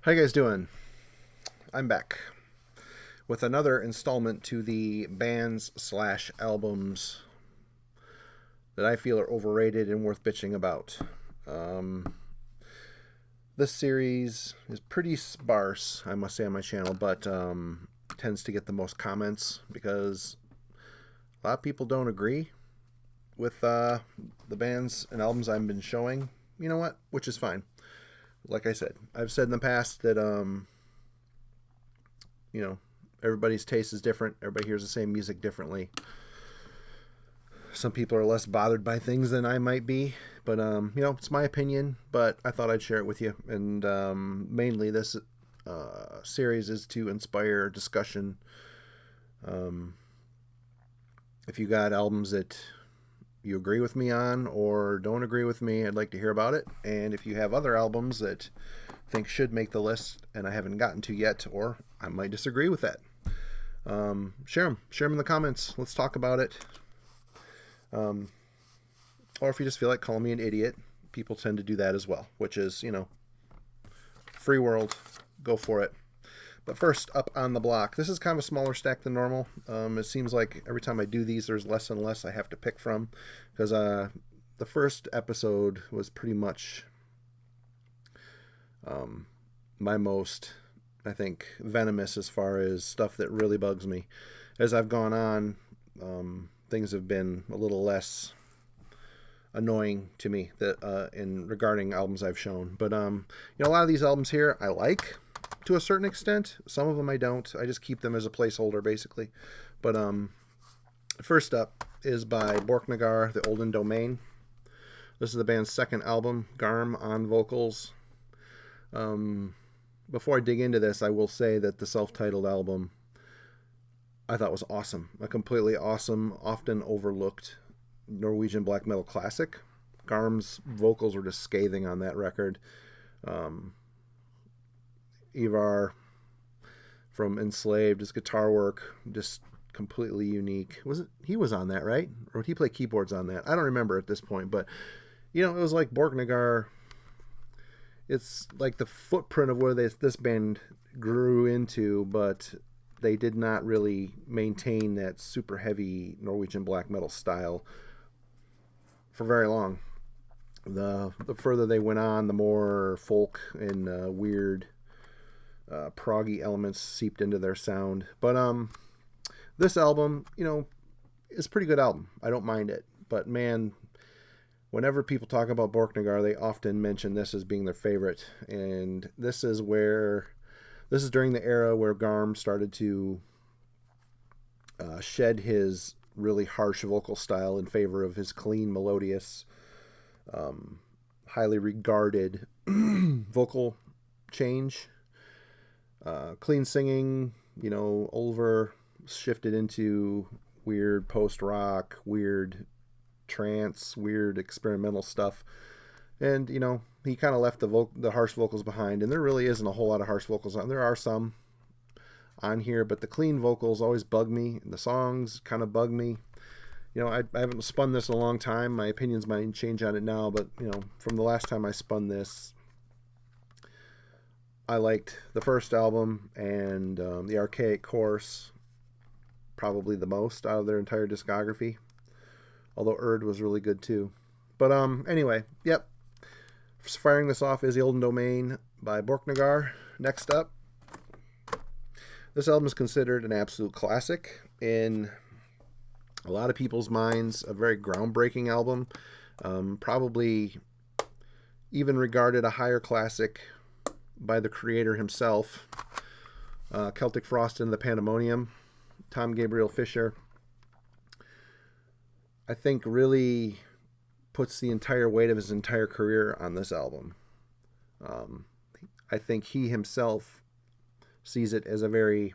How you guys doing? I'm back with another installment to the bands slash albums that I feel are overrated and worth bitching about. Um, this series is pretty sparse, I must say, on my channel, but tends to get the most comments because a lot of people don't agree with the bands and albums I've been showing. You know what? Which is fine. Like I said, I've said in the past that everybody's taste is different. Everybody hears the same music differently. Some people are less bothered by things than I might be, but it's my opinion. But I thought I'd share it with you, and mainly this series is to inspire discussion. If you got albums that you agree with me on or don't agree with me, I'd like to hear about it. And if you have other albums that think should make the list and I haven't gotten to yet, or I might disagree with that, share them in the comments. Let's talk about it. Or if you just feel like calling me an idiot, people tend to do that as well, which is, free world, go for it. But first, up on the block, this is kind of a smaller stack than normal. It seems like every time I do these, there's less and less I have to pick from, because the first episode was pretty much my most, I think, venomous as far as stuff that really bugs me. As I've gone on, things have been a little less annoying to me that in regarding albums I've shown. But a lot of these albums here I like to a certain extent. Some of them I don't. I just keep them as a placeholder, basically. But first up is by Bork Naggar, The Olden Domain. This is the band's second album, Garm on vocals. Before I dig into this, I will say that the self-titled album I thought was awesome. A completely awesome, often overlooked Norwegian black metal classic. Garm's vocals were just scathing on that record. Ivar from Enslaved, his guitar work just completely unique. He was on that, right? Or did he play keyboards on that? I don't remember at this point, but it was like Bork Naggar. It's like the footprint of where this band grew into, but they did not really maintain that super heavy Norwegian black metal style for very long. The further they went on, the more folk and weird proggy elements seeped into their sound. But this album, is a pretty good album. I don't mind it. But man, whenever people talk about Bork Naggar, they often mention this as being their favorite. And this is during the era where Garm started to shed his really harsh vocal style in favor of his clean, melodious, highly regarded vocal change. Clean singing, Oliver shifted into weird post-rock, weird trance, weird experimental stuff. And, he kind of left the harsh vocals behind. And there really isn't a whole lot of harsh vocals on. There are some on here, but the clean vocals always bug me. And the songs kind of bug me. I haven't spun this in a long time. My opinions might change on it now, but, from the last time I spun this, I liked the first album and the Archaic Course probably the most out of their entire discography. Although Erd was really good too. But anyway, yep. Firing this off is The Olden Domain by Bork Naggar. Next up, this album is considered an absolute classic in a lot of people's minds. A very groundbreaking album. Probably even regarded a higher classic by the creator himself, Celtic Frost and the Pandemonium, Tom Gabriel Fischer. I think really puts the entire weight of his entire career on this album. I think he himself sees it as a very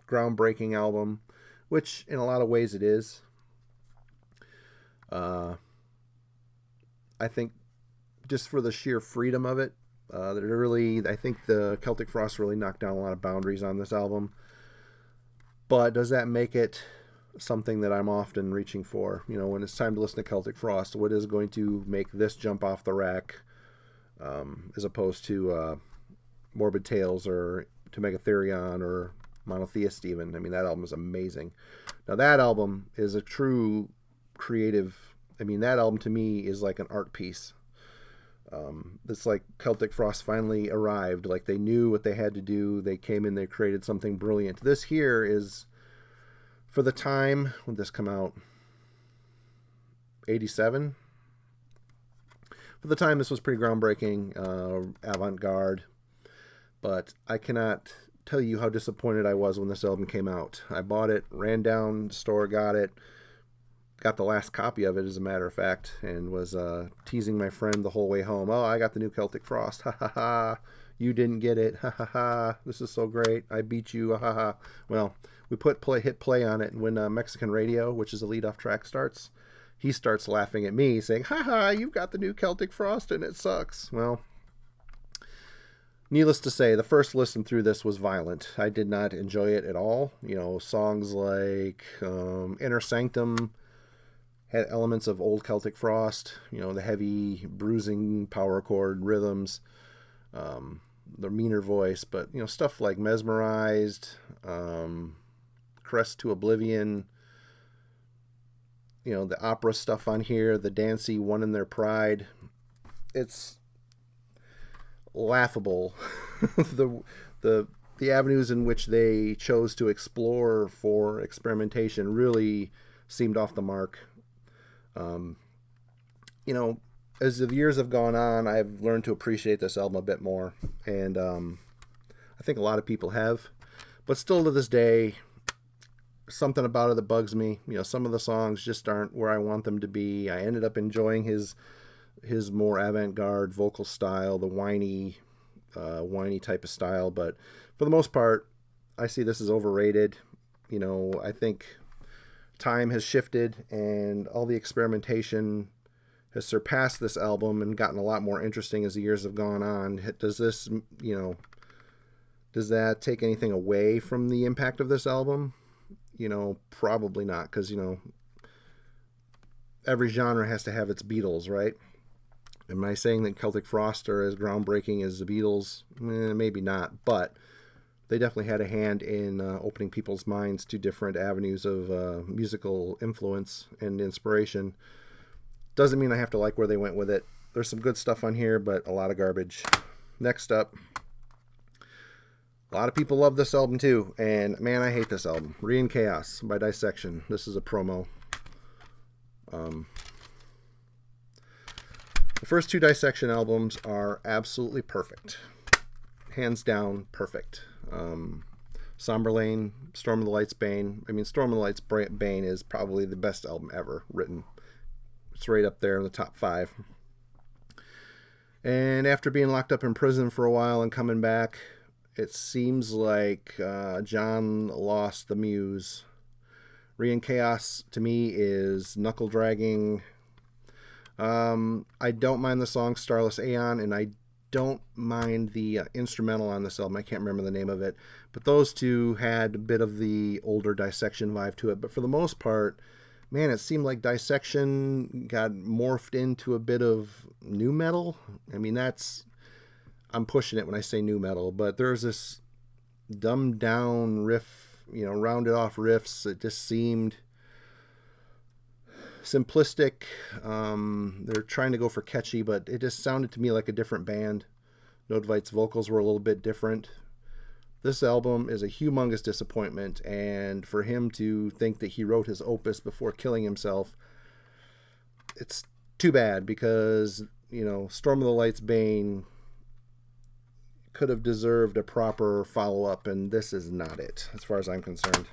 groundbreaking album, which in a lot of ways it is. I think just for the sheer freedom of it, I think the Celtic Frost really knocked down a lot of boundaries on this album. But does that make it something that I'm often reaching for? When it's time to listen to Celtic Frost, what is going to make this jump off the rack, as opposed to Morbid Tales or To Megatherion or Monotheist even. I mean, that album is amazing. Now, that album is a true creative... I mean, that album to me is like an art piece. It's like Celtic Frost finally arrived. Like, they knew what they had to do. They came in, they created something brilliant. This here is, for the time, when did this come out? 87? For the time, this was pretty groundbreaking, avant-garde. But I cannot tell you how disappointed I was when this album came out. I bought it, ran down the store, got it. Got the last copy of it, as a matter of fact, and was teasing my friend the whole way home. Oh, I got the new Celtic Frost. Ha ha ha. You didn't get it. Ha ha ha. This is so great. I beat you. Ha ha ha. Well, we hit play on it, and when Mexican Radio, which is a lead-off track, starts, he starts laughing at me, saying, ha ha, you've got the new Celtic Frost, and it sucks. Well, needless to say, the first listen through this was violent. I did not enjoy it at all. You know, songs like Inner Sanctum had elements of old Celtic Frost, you know, the heavy bruising power chord rhythms, the meaner voice, but, you know, stuff like Mesmerized, Crest to Oblivion, you know, the opera stuff on here, the dancey One in Their Pride. It's laughable. the avenues in which they chose to explore for experimentation really seemed off the mark. You know, as the years have gone on, I've learned to appreciate this album a bit more, and I think a lot of people have, but still to this day, something about it that bugs me. You know, some of the songs just aren't where I want them to be. I ended up enjoying his more avant-garde vocal style, the whiny type of style, but for the most part, I see this as overrated. You know, I think time has shifted and all the experimentation has surpassed this album and gotten a lot more interesting as the years have gone on. Does this, you know, does that take anything away from the impact of this album? You know, probably not, because, you know, every genre has to have its Beatles, right? Am I saying that Celtic Frost are as groundbreaking as the Beatles? Maybe not, but they definitely had a hand in opening people's minds to different avenues of musical influence and inspiration. Doesn't mean I have to like where they went with it. There's some good stuff on here, but a lot of garbage. Next up, a lot of people love this album too, and man, I hate this album. Re in Chaos by Dissection. This is a promo. The first two Dissection albums are absolutely perfect. Hands down, perfect. Somberlane, Storm of the Light's Bane. I mean, Storm of the Light's Bane is probably the best album ever written. It's right up there in the top 5. And after being locked up in prison for a while and coming back, it seems like John lost the muse. Re in Chaos, to me, is knuckle-dragging. I don't mind the song Starless Aeon, and I don't mind the instrumental on this album. I can't remember the name of it. But those two had a bit of the older Dissection vibe to it. But for the most part, man, it seemed like Dissection got morphed into a bit of nu metal. I mean, I'm pushing it when I say nu metal, but there's this dumbed down riff, you know, rounded off riffs. It just seemed simplistic. They're trying to go for catchy, but it just sounded to me like a different band. Nodvite's vocals were a little bit different. This album is a humongous disappointment, and for him to think that he wrote his opus before killing himself, it's too bad, because, you know, Storm of the Light's Bane could have deserved a proper follow-up, and this is not it, as far as I'm concerned.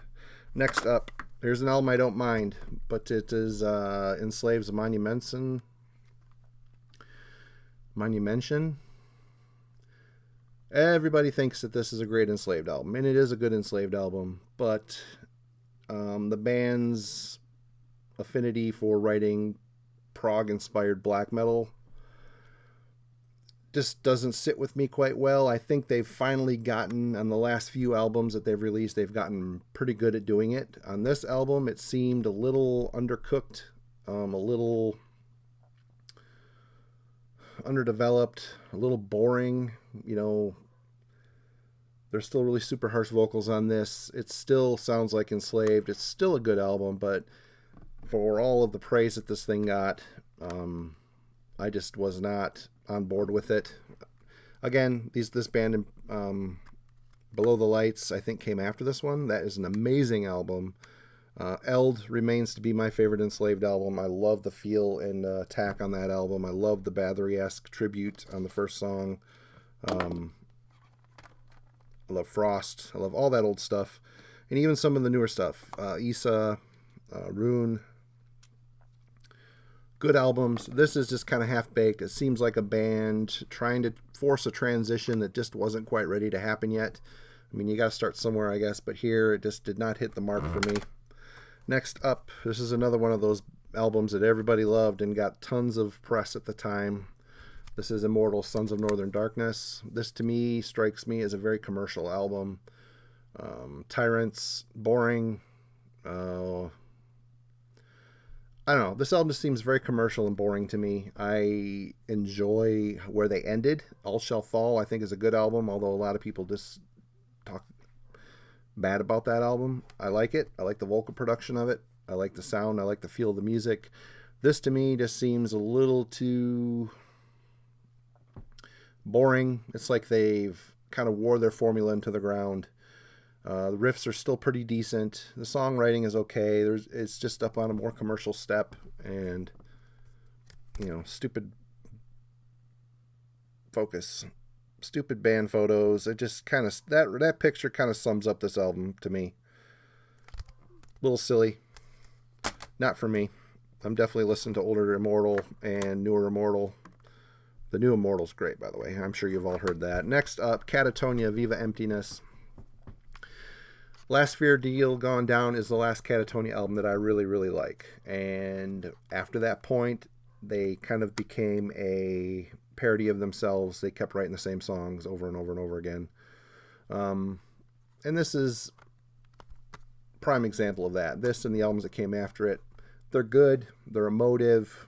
Next up, here's an album I don't mind, but it is Enslaved's Monumention. Everybody thinks that this is a great Enslaved album, and it is a good Enslaved album, but the band's affinity for writing prog-inspired black metal just doesn't sit with me quite well. I think they've finally gotten, on the last few albums that they've released, they've gotten pretty good at doing it. On this album, it seemed a little undercooked, a little underdeveloped, a little boring. You know, There's still really super harsh vocals on this. It still sounds like Enslaved. It's still a good album, but for all of the praise that this thing got, I just was not on board with it. Again, this band, Below the Lights, I think came after this one. That is an amazing album. Eld remains to be my favorite Enslaved album. I love the feel and attack on that album. I love the Bathory-esque tribute on the first song. I love Frost. I love all that old stuff. And even some of the newer stuff. Isa, Rune. Good albums. This is just kind of half-baked. It seems like a band trying to force a transition that just wasn't quite ready to happen yet. I mean, you got to start somewhere, I guess. But here, it just did not hit the mark for me. Next up, this is another one of those albums that everybody loved and got tons of press at the time. This is Immortal, Sons of Northern Darkness. This, to me, strikes me as a very commercial album. Tyrants, boring. I don't know. This album just seems very commercial and boring to me. I enjoy where they ended. All Shall Fall, I think, is a good album, although a lot of people just talk bad about that album. I like it. I like the vocal production of it. I like the sound. I like the feel of the music. This, to me, just seems a little too boring. It's like they've kind of wore their formula into the ground. The riffs are still pretty decent. The songwriting is okay. It's just up on a more commercial step, and stupid focus, stupid band photos. It just kind of that picture kind of sums up this album to me. A little silly, not for me. I'm definitely listening to older Immortal and newer Immortal. The new Immortal's great, by the way. I'm sure you've all heard that. Next up, Cattonia, Viva Emptiness. Last Fear Deal Gone Down is the last Cattonia album that I really, really like. And after that point, they kind of became a parody of themselves. They kept writing the same songs over and over and over again. And this is a prime example of that. This and the albums that came after it, they're good. They're emotive.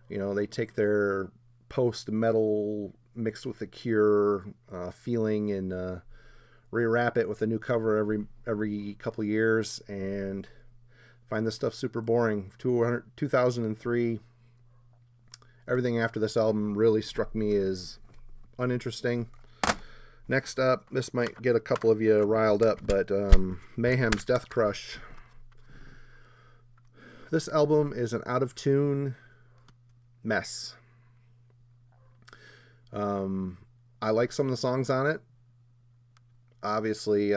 They take their post-metal mixed with the Cure feeling and rewrap it with a new cover every couple years, and find this stuff super boring. 2003, everything after this album really struck me as uninteresting. Next up, this might get a couple of you riled up, but Mayhem's Death Crush. This album is an out-of-tune mess. I like some of the songs on it. Obviously,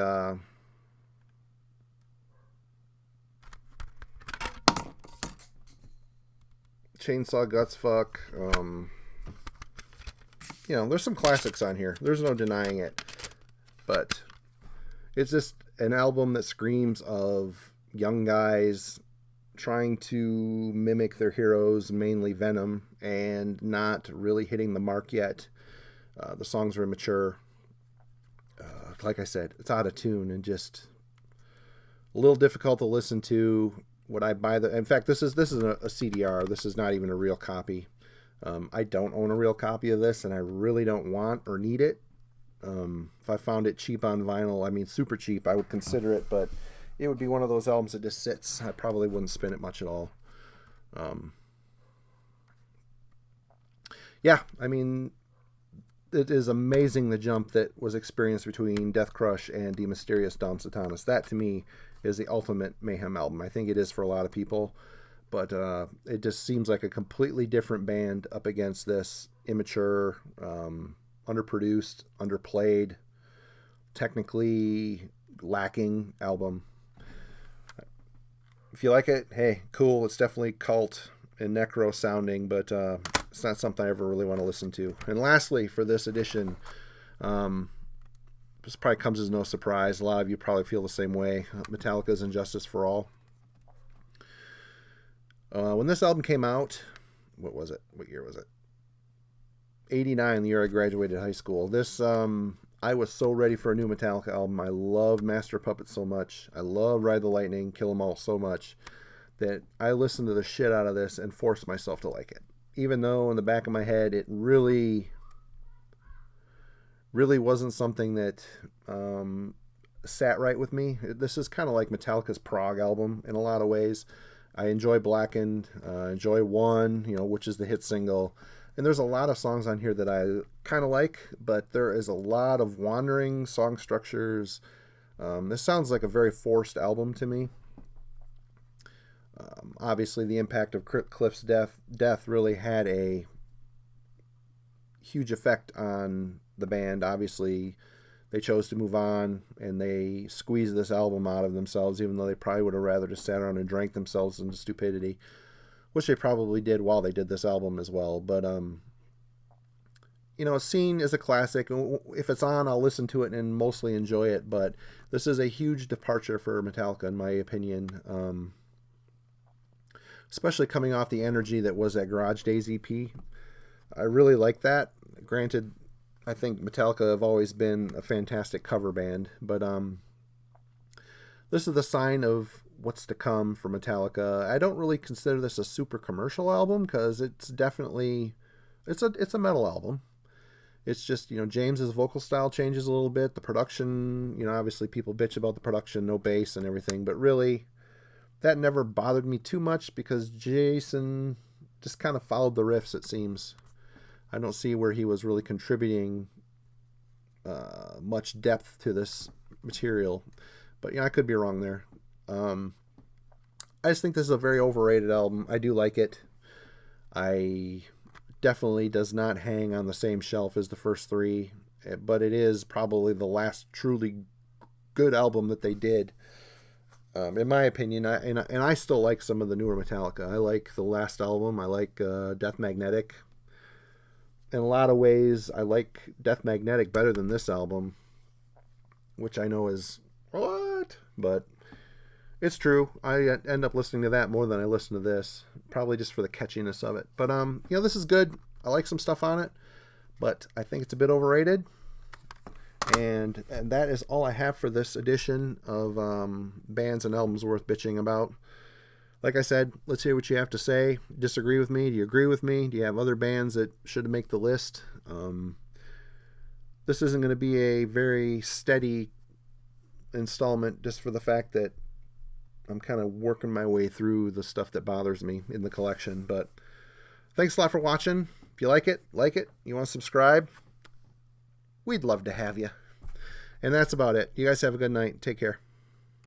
Chainsaw Guts Fuck. There's some classics on here. There's no denying it. But it's just an album that screams of young guys trying to mimic their heroes, mainly Venom, and not really hitting the mark yet. The songs are immature. Like I said, it's out of tune and just a little difficult to listen to. Would I buy in fact, this is a CDR. This is not even a real copy. I don't own a real copy of this, and I really don't want or need it. If I found it cheap on vinyl, I mean super cheap, I would consider it, but it would be one of those albums that just sits. I probably wouldn't spin it much at all. Yeah, I mean, it is amazing the jump that was experienced between Death Crush and De Mysterious Dom Satanas. That, to me, is the ultimate Mayhem album. I think it is for a lot of people, but it just seems like a completely different band up against this immature, underproduced, underplayed, technically lacking album. If you like it, hey, cool. It's definitely cult and necro sounding, but it's not something I ever really want to listen to. And lastly, for this edition, this probably comes as no surprise. A lot of you probably feel the same way. Metallica's Injustice for All. When this album came out, what was it? What year was it? 89, the year I graduated high school. This, I was so ready for a new Metallica album. I love Master Puppet so much. I love Ride the Lightning, Kill 'Em All so much that I listened to the shit out of this and forced myself to like it. Even though in the back of my head it really really wasn't something that sat right with me. This is kind of like Metallica's prog album in a lot of ways. I enjoy Blackened, enjoy One, which is the hit single. And there's a lot of songs on here that I kind of like, but there is a lot of wandering song structures. This sounds like a very forced album to me. Obviously, the impact of Cliff's death really had a huge effect on the band. Obviously, they chose to move on, and they squeezed this album out of themselves, even though they probably would have rather just sat around and drank themselves into stupidity, which they probably did while they did this album as well. But it's seen as a classic. If it's on, I'll listen to it and mostly enjoy it. But this is a huge departure for Metallica, in my opinion. Especially coming off the energy that was that Garage Days EP. I really like that. Granted, I think Metallica have always been a fantastic cover band, but this is the sign of what's to come for Metallica. I don't really consider this a super commercial album because it's definitely it's a metal album. It's just, James's vocal style changes a little bit. The production, obviously people bitch about the production, no bass and everything, but really that never bothered me too much because Jason just kind of followed the riffs, it seems. I don't see where he was really contributing much depth to this material. But I could be wrong there. I just think this is a very overrated album. I do like it. I definitely does not hang on the same shelf as the first three, but it is probably the last truly good album that they did. In my opinion, I still like some of the newer Metallica. I like the last album. I like Death Magnetic. In a lot of ways, I like Death Magnetic better than this album, which I know is what, but it's true. I end up listening to that more than I listen to this, probably just for the catchiness of it. But this is good. I like some stuff on it, but I think it's a bit overrated. And that is all I have for this edition of bands and albums worth bitching about. Like I said, let's hear what you have to say. Disagree with me? Do you agree with me? Do you have other bands that should make the list? This isn't going to be a very steady installment just for the fact that I'm kind of working my way through the stuff that bothers me in the collection. But thanks a lot for watching. If you like it, you want to subscribe, we'd love to have you. And that's about it. You guys have a good night. Take care.